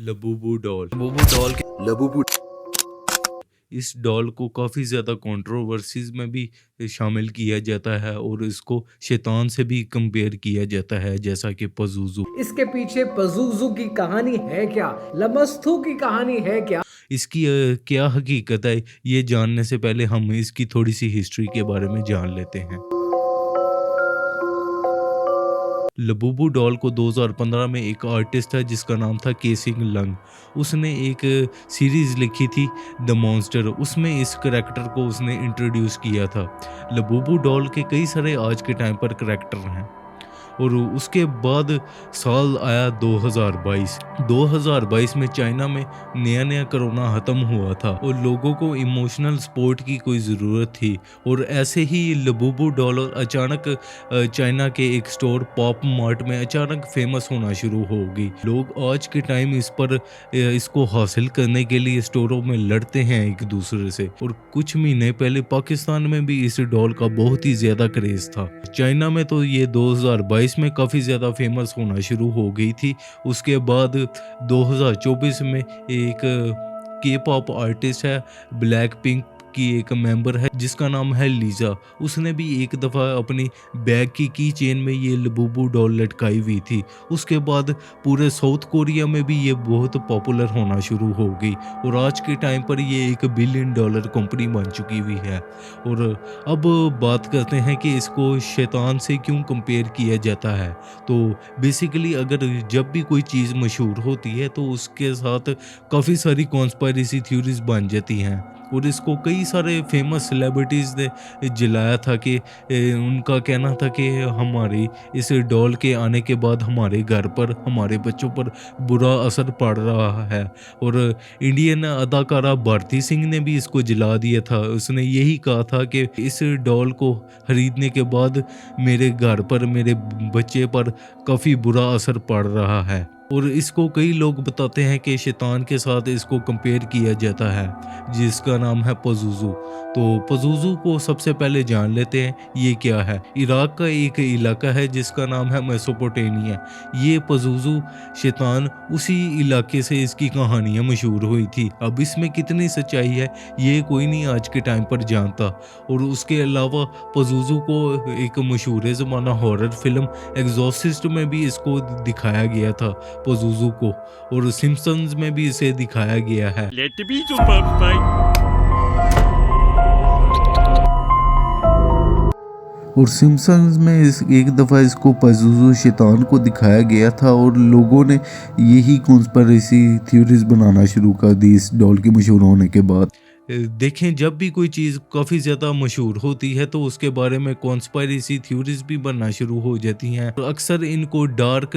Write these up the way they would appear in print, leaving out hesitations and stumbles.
Labubu doll. Labubu doll के Labubu इस doll को काफ़ी ज़्यादा कंट्रोवर्सीज़ में भी शामिल किया जाता है और इसको शैतान से भी कंपेयर किया जाता है, जैसा कि पज़ूज़ू। इसके पीछे पज़ूज़ू की कहानी है क्या? लमस्तू की कहानी है क्या? इसकी क्या हकीकत है, ये जानने से पहले हम इसकी थोड़ी-सी हिस्ट्री के बारे में जान लेते हैं। लबूबू डॉल को 2015 में एक आर्टिस्ट है जिसका नाम था केसिंग लंग। उसने एक सीरीज़ लिखी थी द मॉन्स्टर, उसमें इस करैक्टर को उसने इंट्रोड्यूस किया था। लबूबू डॉल के कई सारे आज के टाइम पर करैक्टर हैं और उसके बाद साल आया 2022। 2022 में चाइना में नया कोरोना ख़त्म हुआ था और लोगों को इमोशनल सपोर्ट की कोई ज़रूरत थी और ऐसे ही लबूबू डॉल अचानक चाइना के एक स्टोर पॉप मार्ट में अचानक फेमस होना शुरू हो गई। लोग आज के टाइम इसको हासिल करने के लिए स्टोरों में लड़ते हैं एक दूसरे से और कुछ महीने पहले पाकिस्तान में भी इस डॉल का बहुत ही ज़्यादा क्रेज़ था। चाइना में तो ये 2022 में काफ़ी ज़्यादा फेमस होना शुरू हो गई थी। उसके बाद 2024 में एक के पॉप आर्टिस्ट है, ब्लैक पिंक की एक मेंबर है जिसका नाम है लीजा। उसने भी एक दफ़ा अपनी बैग की चेन में ये लबूबू डॉल लटकाई हुई थी। उसके बाद पूरे साउथ कोरिया में भी ये बहुत पॉपुलर होना शुरू हो गई और आज के टाइम पर ये $1 बिलियन कंपनी बन चुकी हुई है। और अब बात करते हैं कि इसको शैतान से क्यों कंपेयर किया जाता है। तो बेसिकली अगर जब भी कोई चीज़ मशहूर होती है तो उसके साथ काफ़ी सारी कॉन्स्पायरेसी थ्योरीज बन जाती हैं और इसको कई सारे फेमस सेलिब्रिटीज़ ने जलाया था कि उनका कहना था कि हमारी इस डॉल के आने के बाद हमारे घर पर, हमारे बच्चों पर बुरा असर पड़ रहा है। और इंडियन अदाकारा भारती सिंह ने भी इसको जला दिया था। उसने यही कहा था कि इस डॉल को खरीदने के बाद मेरे घर पर, मेरे बच्चे पर काफ़ी बुरा असर पड़ रहा है। और इसको कई लोग बताते हैं कि शैतान के साथ इसको कंपेयर किया जाता है जिसका नाम है पज़ूज़ू। तो पज़ूज़ू को सबसे पहले जान लेते हैं ये क्या है। इराक का एक इलाका है जिसका नाम है मेसोपोटामिया। ये पज़ूज़ू शैतान, उसी इलाके से इसकी कहानियाँ मशहूर हुई थी। अब इसमें कितनी सच्चाई है ये कोई नहीं आज के टाइम पर जानता। और उसके अलावा पज़ूज़ू को एक मशहूर ज़माना हॉरर फिल्म एग्जॉर्सिस्ट में भी इसको दिखाया गया था पज़ूज़ू को, और सिम्पसन्स में भी इसे दिखाया गया है। Let the beat fight. और सिम्पसन्स में एक दफ़ा इसको पज़ूज़ू शैतान को दिखाया गया था और लोगों ने यही कॉन्स्पिरेसी थ्योरीज बनाना शुरू कर दी इस डॉल के मशहूर होने के बाद। देखें, जब भी कोई चीज़ काफ़ी ज़्यादा मशहूर होती है तो उसके बारे में कॉन्स्पायरेसी थ्योरीज भी बनना शुरू हो जाती हैं। तो अक्सर इनको डार्क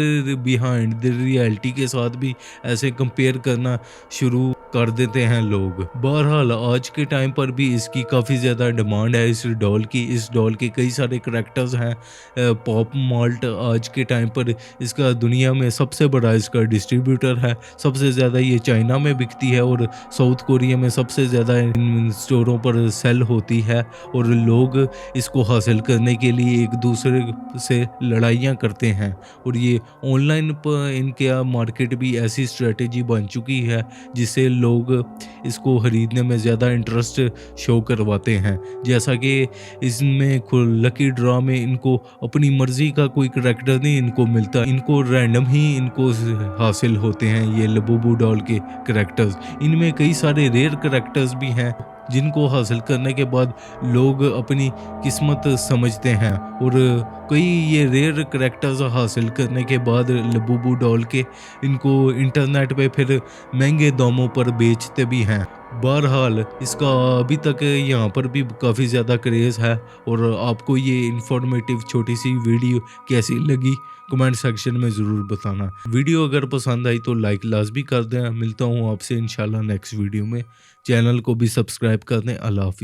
बिहाइंड द रियलिटी के साथ भी ऐसे कंपेयर करना शुरू कर देते हैं लोग। बहरहाल आज के टाइम पर भी इसकी काफ़ी ज़्यादा डिमांड है इस डॉल की। इस डॉल के कई सारे करैक्टर्स हैं। पॉप मार्ट आज के टाइम पर इसका दुनिया में सबसे बड़ा इसका डिस्ट्रीब्यूटर है। सबसे ज़्यादा ये चाइना में बिकती है और साउथ कोरिया में सबसे ज़्यादा इन स्टोरों पर सेल होती है और लोग इसको हासिल करने के लिए एक दूसरे से लड़ाइयाँ करते हैं। और ये ऑनलाइन पर इनके मार्केट भी ऐसी स्ट्रेटेजी बन चुकी है जिससे लोग इसको खरीदने में ज़्यादा इंटरेस्ट शो करवाते हैं। जैसा कि इसमें लकी ड्रा में इनको अपनी मर्ज़ी का कोई करैक्टर नहीं इनको मिलता, इनको रैंडम ही इनको हासिल होते हैं ये लबूबू डॉल के करैक्टर्स। इनमें कई सारे रेयर करैक्टर्स भी हैं जिनको हासिल करने के बाद लोग अपनी किस्मत समझते हैं और कई ये रेयर करैक्टर्स हासिल करने के बाद लबूबू डॉल के इनको इंटरनेट पे फिर महंगे दामों पर बेचते भी हैं। बहरहाल इसका अभी तक यहाँ पर भी काफ़ी ज़्यादा क्रेज़ है। और आपको ये इंफॉर्मेटिव छोटी सी वीडियो कैसी लगी कमेंट सेक्शन में ज़रूर बताना। वीडियो अगर पसंद आई तो लाइक लाजमी कर दें। मिलता हूँ आपसे इंशाल्लाह नेक्स्ट वीडियो में। चैनल को भी सब्सक्राइब कर दें। अल्लाह हाफिज़।